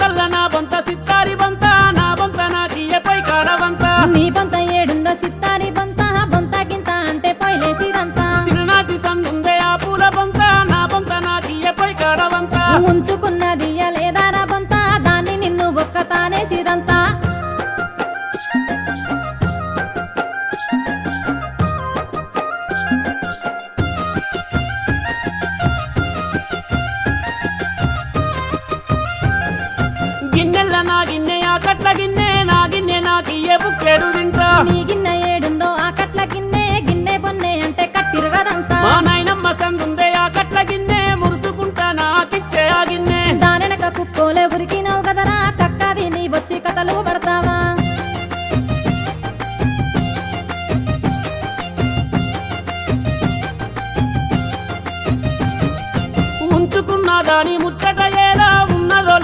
కల్ల నా బొంత సిత్తారి బంత నా బొంత నాకియ్య పై కాడవంత నీ బొంత ఏడుందో చిత్తారి బొంత బొంత గింత అంటే పొయ్యిలేసిదంతా చిన్ననాటి సందుందే ఆ పూల బొంత నా బొంత నాకియ్య పై కాడవంత ఉంచుకున్నది లేదారా బొంత దాన్ని నిన్ను ఒక్క తానేసిదంతా గిన్నెల్ల నా గిన్నె ఆ కట్ల గిన్నె నా గిన్నె నాకియ్యే బుక్కెడు తింటా నీ గిన్నె ఏడుందో ఆ కట్ల గిన్నె గిన్నె బొన్నె అంటే కట్టిరగదంతా మా నాయనమ్మ సందుందే ఆ కట్ల గిన్నె మురుసుకుంటా నాకిచ్చే ఆ గిన్నె దానెనక కుక్కోలే ఉరికినావు కదరా కక్కది నీ వచ్చి కథలు పడతావా ఉంచుకున్న దాని ముచ్చట ఎలా ఉన్నదో